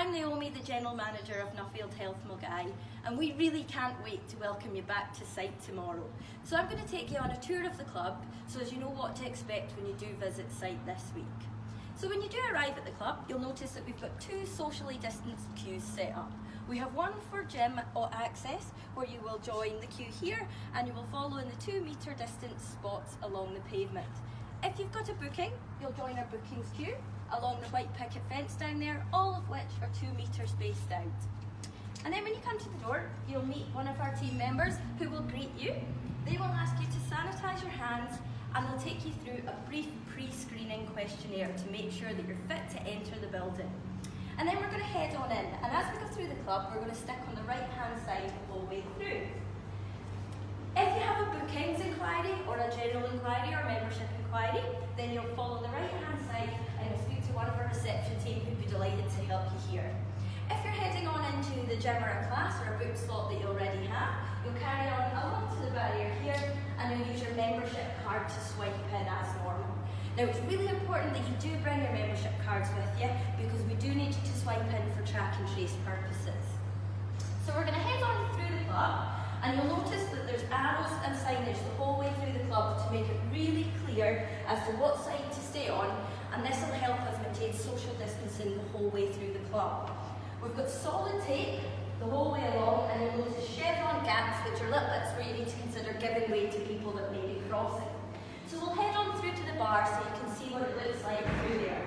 I'm Naomi, the General Manager of Nuffield Health Milngavie, and we really can't wait to welcome you back to site tomorrow. So I'm going to take you on a tour of the club so as you know what to expect when you do visit site this week. So when you do arrive at the club, you'll notice that we've got two socially distanced queues set up. We have one for gym access, where you will join the queue here and you will follow in the 2 metre distance spots along the pavement. If you've got a booking, you'll join our bookings queue along the white picket fence down there, all of which are 2 metres spaced out. And then when you come to the door, you'll meet one of our team members who will greet you. They will ask you to sanitise your hands and they'll take you through a brief pre-screening questionnaire to make sure that you're fit to enter the building. And then we're going to head on in, and as we go through the club, we're going to stick on the right-hand side the whole way through. If you have a bookings inquiry or a general inquiry or membership inquiry, then you'll follow the right-hand side and you'll speak to one of our reception team who'd be delighted to help you here. If you're heading on into the gym or a class or a book slot that you already have, you'll carry on along to the barrier here and you'll use your membership card to swipe in as normal. Now it's really important that you do bring your membership cards with you because we do need you to swipe in for track and trace purposes. So we're going to head on through the club and you'll notice that there's arrows and signage the whole way through the club to make it really clear as to what side to stay on, and this will help us maintain social distancing the whole way through the club. We've got solid tape the whole way along, and you'll notice chevron gaps, which are little bits where you need to consider giving way to people that may be crossing. So we'll head on through to the bar so you can see what it looks like through there.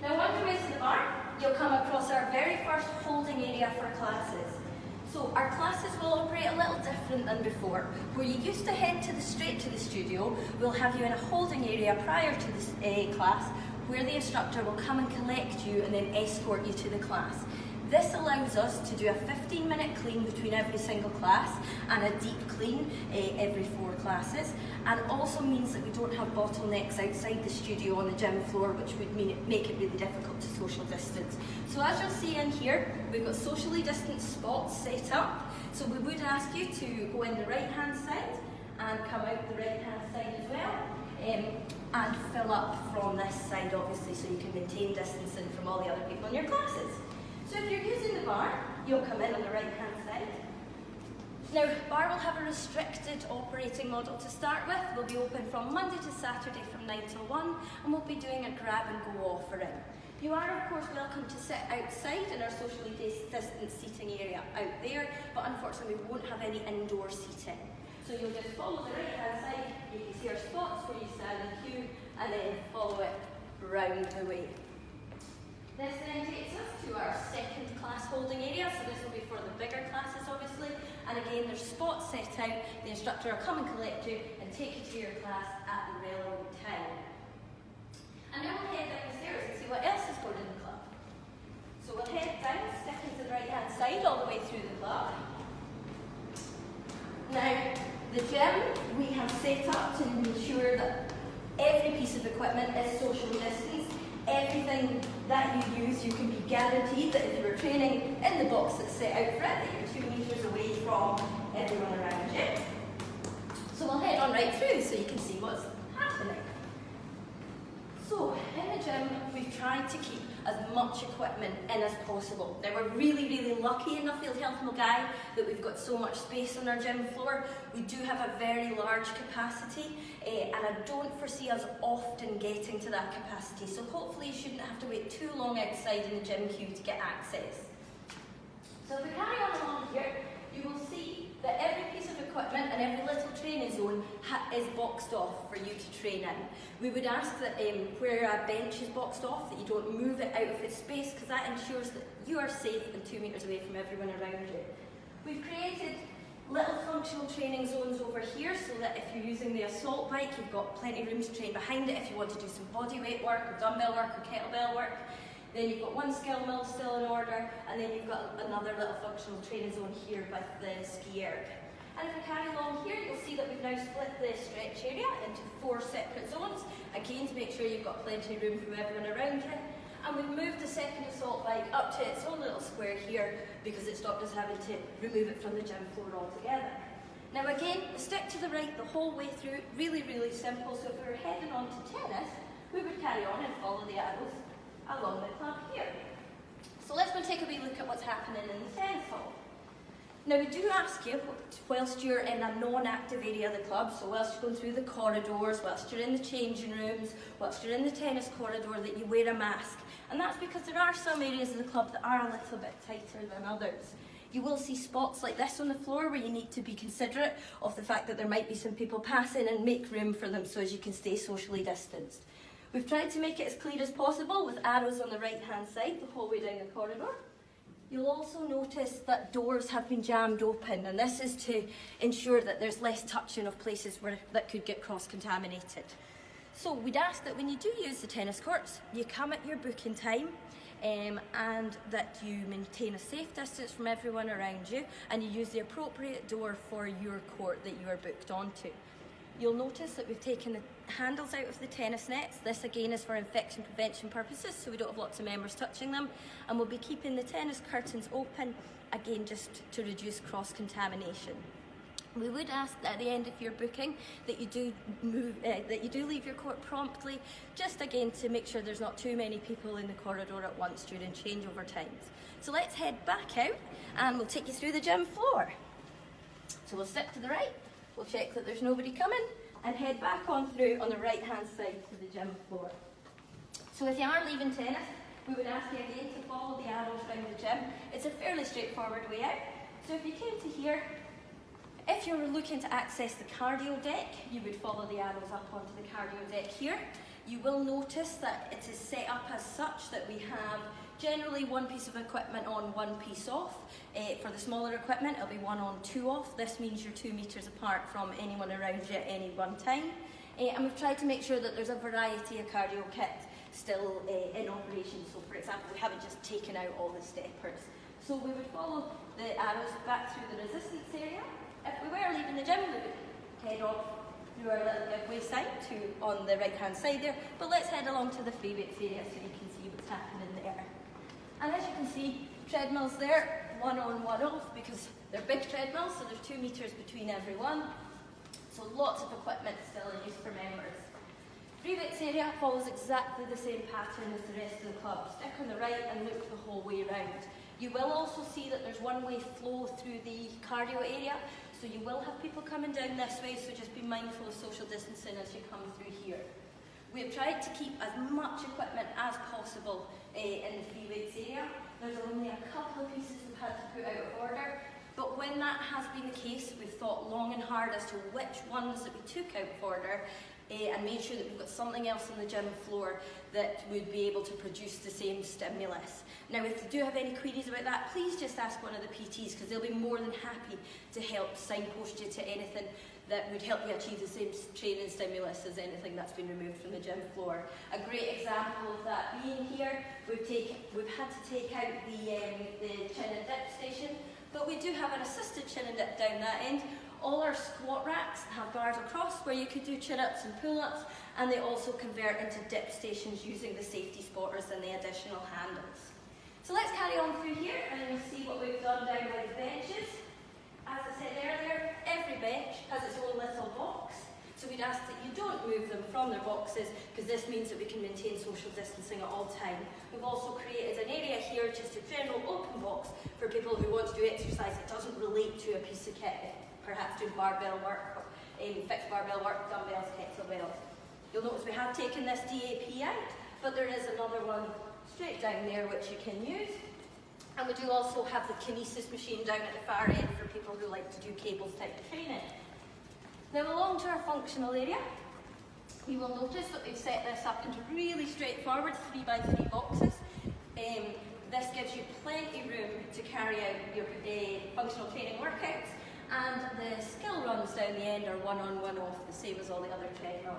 Now on your way to the bar, you'll come across our very first holding area for classes. So our classes will operate a little different than before. Where you used to head straight to the studio, we'll have you in a holding area prior to the class where the instructor will come and collect you and then escort you to the class. This allows us to do a 15-minute clean between every single class and a deep clean every 4 classes, and also means that we don't have bottlenecks outside the studio on the gym floor, which would make it really difficult to social distance. So as you'll see in here, we've got socially distanced spots set up, so we would ask you to go in the right-hand side and come out the right-hand side as well, and fill up from this side obviously so you can maintain distancing from all the other people in your classes. So if you're using the bar, you'll come in on the right-hand side. Now, bar will have a restricted operating model to start with. We'll be open from Monday to Saturday from 9 till 1, and we'll be doing a grab and go offering. You are, of course, welcome to sit outside in our socially distanced seating area out there, but unfortunately we won't have any indoor seating. So you'll just follow the right-hand side, you can see our spots where you stand in queue, and then follow it round the way. This then takes us to our second class holding area, so this will be for the bigger classes obviously, and again there's spots set out, the instructor will come and collect you and take you to your class at the relevant time. And now we'll head down the stairs and see what else is going in the club. So we'll head down, sticking to the right hand side all the way through the club. Now the gym we have set up to ensure that every piece of equipment is socially distanced. Everything that you use, you can be guaranteed that if you were training in the box that's set out for it, that you're 2 metres away from everyone around you. So we'll head on right through so you can see what's happening. So in the gym, we've tried to keep as much equipment in as possible. Now we're really lucky in Nuffield Health Milngavie that we've got so much space on our gym floor. We do have a very large capacity and I don't foresee us often getting to that capacity, so hopefully you shouldn't have to wait too long outside in the gym queue to get access. So if we carry on along here, you will see that every piece of equipment and every little training zone is boxed off for you to train in. We would ask that where a bench is boxed off, that you don't move it out of its space, because that ensures that you are safe and 2 metres away from everyone around you. We've created little functional training zones over here so that if you're using the assault bike, you've got plenty of room to train behind it if you want to do some body weight work or dumbbell work or kettlebell work. Then you've got one skill mill still in order, and then you've got another little functional training zone here with the ski erg. And if we carry along here, you'll see that we've now split the stretch area into 4 separate zones, again to make sure you've got plenty of room from everyone around you. And we've moved the second assault bike up to its own little square here because it stopped us having to remove it from the gym floor altogether. Now again, we stick to the right the whole way through, really simple. So if we were heading on to tennis, we would carry on and follow the arrows along the club here. what's happening in the tennis hall. Now we do ask you, whilst you're in a non-active area of the club, so whilst you're going through the corridors, whilst you're in the changing rooms, whilst you're in the tennis corridor, that you wear a mask. And that's because there are some areas of the club that are a little bit tighter than others. You will see spots like this on the floor where you need to be considerate of the fact that there might be some people passing and make room for them so as you can stay socially distanced. We've tried to make it as clear as possible with arrows on the right hand side the whole way down the corridor. You'll also notice that doors have been jammed open, and this is to ensure that there's less touching of places that could get cross-contaminated. So we'd ask that when you do use the tennis courts, you come at your booking time and that you maintain a safe distance from everyone around you, and you use the appropriate door for your court that you are booked onto. You'll notice that we've taken the handles out of the tennis nets. This again is for infection prevention purposes, so we don't have lots of members touching them. And we'll be keeping the tennis curtains open, again just to reduce cross-contamination. We would ask that at the end of your booking that you do leave your court promptly, just again to make sure there's not too many people in the corridor at once during changeover times. So let's head back out and we'll take you through the gym floor. So we'll step to the right. We'll check that there's nobody coming and head back on through on the right hand side to the gym floor. So if you are leaving tennis, we would ask you again to follow the arrows around the gym. It's a fairly straightforward way out. So if you came to here, if you were looking to access the cardio deck, you would follow the arrows up onto the cardio deck here. You will notice that it is set up as such that we have generally one piece of equipment on, one piece off. For the smaller equipment, it'll be 1 on, 2 off. This means you're 2 meters apart from anyone around you at any one time. And we've tried to make sure that there's a variety of cardio kit still in operation. So for example, we haven't just taken out all the steppers. So we would follow the arrows back through the resistance area. If we were leaving the gym, we would head off through our little giveaway side on the right hand side there. But let's head along to the free weights area so you can see what's happening there. And as you can see, treadmills there, 1 on, 1 off, because they're big treadmills, so there's 2 meters between every one. So lots of equipment still in use for members. Free weights area follows exactly the same pattern as the rest of the club. Stick on the right and look the whole way around. You will also see that there's one-way flow through the cardio area, so you will have people coming down this way, so just be mindful of social distancing as you come through here. We have tried to keep as much equipment as possible in the free weights area. There's only a couple of pieces we've had to put out of order, but when that has been the case, we've thought long and hard as to which ones that we took out of order and made sure that we've got something else on the gym floor that would be able to produce the same stimulus. Now, if you do have any queries about that, please just ask one of the PTs, because they'll be more than happy to help signpost you to anything that would help you achieve the same training stimulus as anything that's been removed from the gym floor. A great example of that being here, we've had to take out the chin and dip station, but we do have an assisted chin and dip down that end. All our squat racks have bars across where you could do chin-ups and pull-ups, and they also convert into dip stations using the safety spotters and the additional handles. So let's carry on through here and you'll see what we've done down by the benches. As I said earlier, every bench has its own little box, so we'd ask that you don't move them from their boxes, because this means that we can maintain social distancing at all time. We've also created an area here, just a general open box for people who want to do exercise that doesn't relate to a piece of kit, perhaps do barbell work, fixed barbell work, dumbbells, kettlebells. You'll notice we have taken this DAP out, but there is another one straight down there which you can use. And we do also have the kinesis machine down at the far end for people who like to do cables type of training. Now along to our functional area, you will notice that we've set this up into really straightforward 3x3 boxes. This gives you plenty room to carry out your functional training workouts, and the skill runs down the end are 1 on, 1 off, the same as all the other treadmills.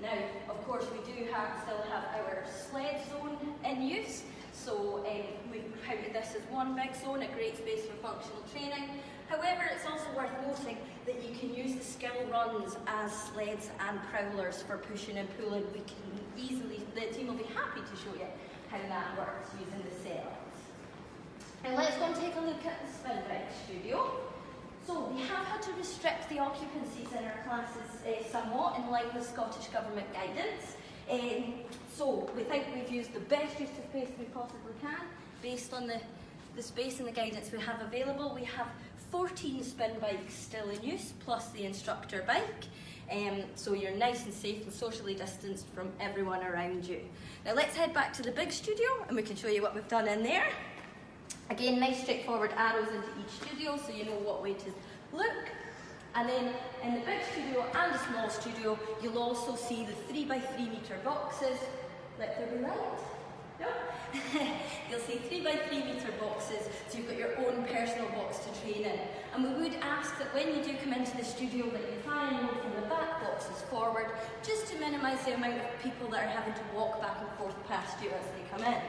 Now, of course, we do still have our sled zone in use, so we've counted this as one big zone, a great space for functional training. However, it's also worth noting that you can use the skill runs as sleds and prowlers for pushing and pulling. We can easily, the team will be happy to show you how that works using the setups. And let's go and take a look at the spin bike studio. So we have had to restrict the occupancies in our classes somewhat in line with Scottish Government guidance. So we think we've used the best use of space we possibly can based on the the space and the guidance we have available, we have 14 spin bikes still in use, plus the instructor bike. So you're nice and safe and socially distanced from everyone around you. Now let's head back to the big studio and we can show you what we've done in there. Again, nice straightforward arrows into each studio so you know what way to look. And then in the big studio and the small studio, you'll also see the 3x3 metre boxes. Let there be light. No? You'll see 3x3 metre boxes, so you've got your own personal box to train in. And we would ask that when you do come into the studio that you try and move from the back boxes forward, just to minimise the amount of people that are having to walk back and forth past you as they come in.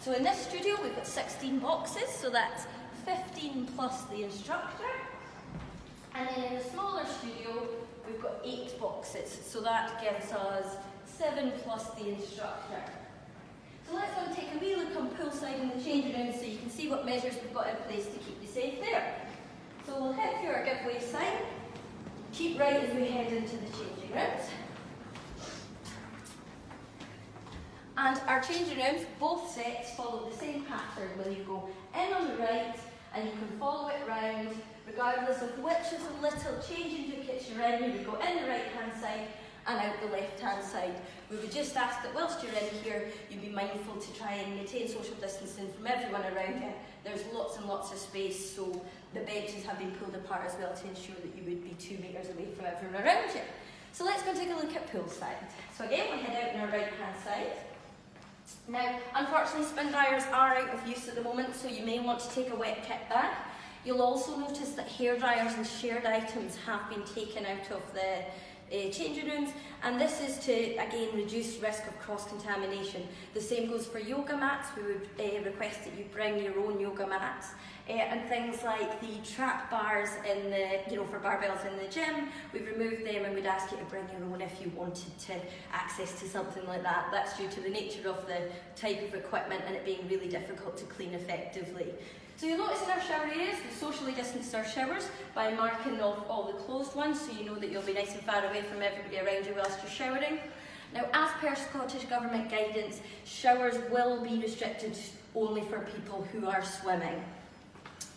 So in this studio we've got 16 boxes, so that's 15 plus the instructor. And then in the smaller studio we've got 8 boxes, so that gives us 7 plus the instructor. So let's go and take a wee look on Poolside in the changing room so you can see what measures we've got in place to keep you safe there. So we'll head through our giveaway sign, keep right as we head into the changing rooms. And our changing rooms, both sets, follow the same pattern where you go in on the right and you can follow it round regardless of which of the little changing duplicates you're in. You would go in the right hand side and out the left hand side. We would just ask that whilst you're in here you be mindful to try and maintain social distancing from everyone around you. There's lots and lots of space, so the benches have been pulled apart as well to ensure that you would be 2 metres away from everyone around you. So let's go and take a look at Poolside. So again, we head out on our right hand side. Now, unfortunately, spin dryers are out of use at the moment, so you may want to take a wet kit bag. You'll also notice that hair dryers and shared items have been taken out of the changing rooms, and this is to again reduce risk of cross-contamination. The same goes for yoga mats. We would request that you bring your own yoga mats, and things like the trap bars in the, for barbells in the gym. We've removed them and we'd ask you to bring your own if you wanted to access to something like that. That's due to the nature of the type of equipment and it being really difficult to clean effectively. So you'll notice in our shower areas, we socially distanced our showers by marking off all the closed ones, so you know that you'll be nice and far away from everybody around you whilst you're showering. Now, as per Scottish Government guidance, showers will be restricted only for people who are swimming.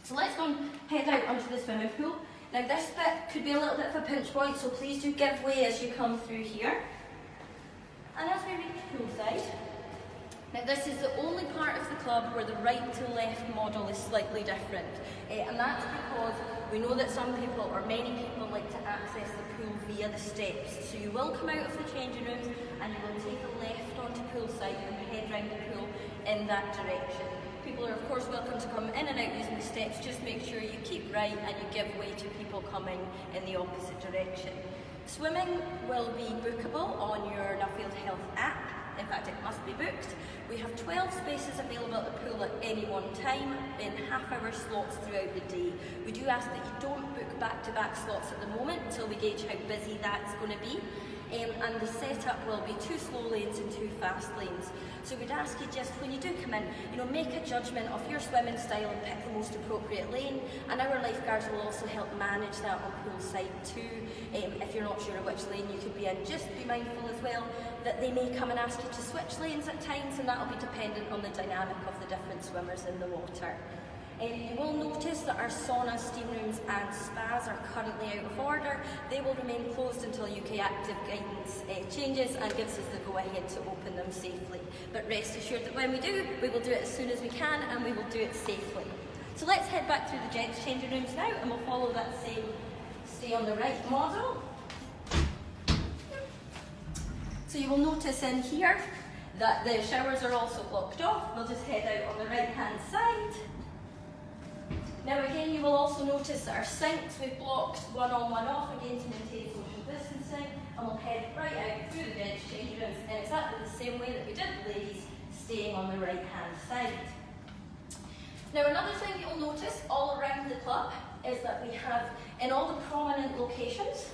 So let's go and head out onto the swimming pool. Now this bit could be a little bit of a pinch point, so please do give way as you come through here. And as we reach Poolside, now this is the only part of the club where the right to left model is slightly different. And that's because we know that some people, or many people, like to access the pool via the steps. So you will come out of the changing rooms and you will take a left onto Poolside and head round the pool in that direction. People are of course welcome to come in and out using the steps, just make sure you keep right and you give way to people coming in the opposite direction. Swimming will be bookable on your Nuffield Health app. In fact, it must be booked. We have 12 spaces available at the pool at any one time in half-hour slots throughout the day. We do ask that you don't book back-to-back slots at the moment until we gauge how busy that's going to be. And the setup will be 2 slow lanes and 2 fast lanes. So we'd ask you just, when you do come in, make a judgment of your swimming style and pick the most appropriate lane. And our lifeguards will also help manage that on Poolside too. If you're not sure which lane you could be in, just be mindful as well that they may come and ask you to switch lanes at times, and that will be dependent on the dynamic of the different swimmers in the water. You will notice that our saunas, steam rooms and spas are currently out of order. They will remain closed until UK active guidance changes and gives us the go-ahead to open them safely. But rest assured that when we do, we will do it as soon as we can and we will do it safely. So let's head back through the gents changing rooms now and we'll follow that same stay on the right model. So you will notice in here that the showers are also blocked off. We'll just head out on the right hand side. Now again, you will also notice that our sinks, we've blocked one on, one off, again to maintain social distancing, and we'll head right out through the gents changing rooms in exactly the same way that we did the ladies, staying on the right hand side. Now another thing you'll notice all around the club is that we have, in all the prominent locations,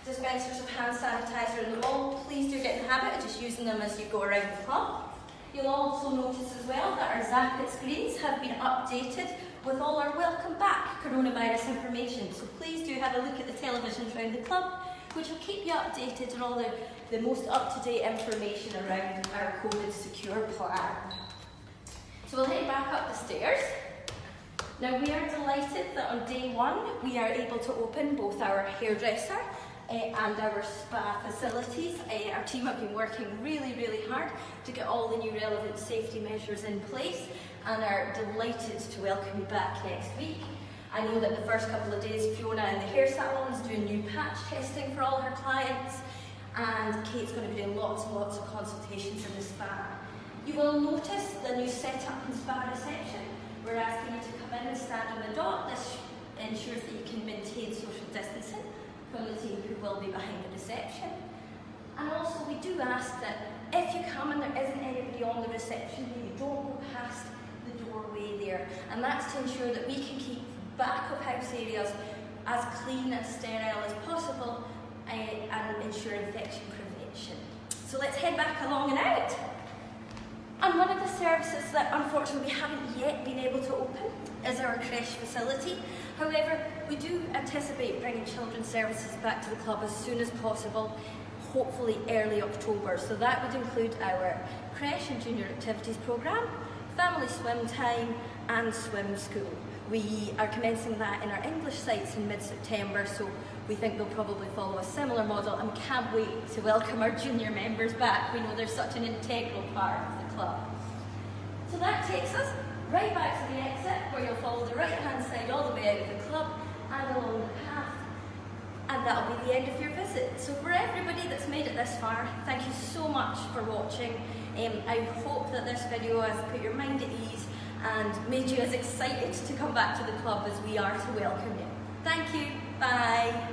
dispensers of hand sanitizer in the wall. Please do get in the habit of just using them as you go around the club. You'll also notice as well that our Zappit screens have been updated with all our welcome back coronavirus information. So please do have a look at the televisions around the club, which will keep you updated on all the most up-to-date information around our COVID secure plan. So we'll head back up the stairs. Now we are delighted that on day one we are able to open both our hairdresser and our spa facilities. Our team have been working really hard to get all the new relevant safety measures in place and are delighted to welcome you back next week. I know that the first couple of days Fiona in the hair salon is doing new patch testing for all her clients, and Kate's going to be doing lots and lots of consultations in the spa. You will notice the new setup in spa reception. We're asking you to come in and stand on the dot. This ensures that you can maintain social distancing from the team who will be behind the reception. And also we do ask that if you come and there isn't anybody on the reception, that you don't go past the doorway there. And that's to ensure that we can keep back of house areas as clean and sterile as possible and ensure infection prevention. So let's head back along and out. And one of the services that unfortunately we haven't yet been able to open is our creche facility. However, we do anticipate bringing children's services back to the club as soon as possible, hopefully early October. So that would include our creche and junior activities programme, family swim time and swim school. We are commencing that in our English sites in mid-September, so we think they'll probably follow a similar model, and we can't wait to welcome our junior members back. We know they're such an integral part of the club. So that takes us right back to the exit, where you'll follow the right-hand side all the way out of the club and along the path, and that'll be the end of your visit. So for everybody that's made it this far, thank you so much for watching. I hope that this video has put your mind at ease and made you as excited to come back to the club as we are to welcome you. Thank you. Bye.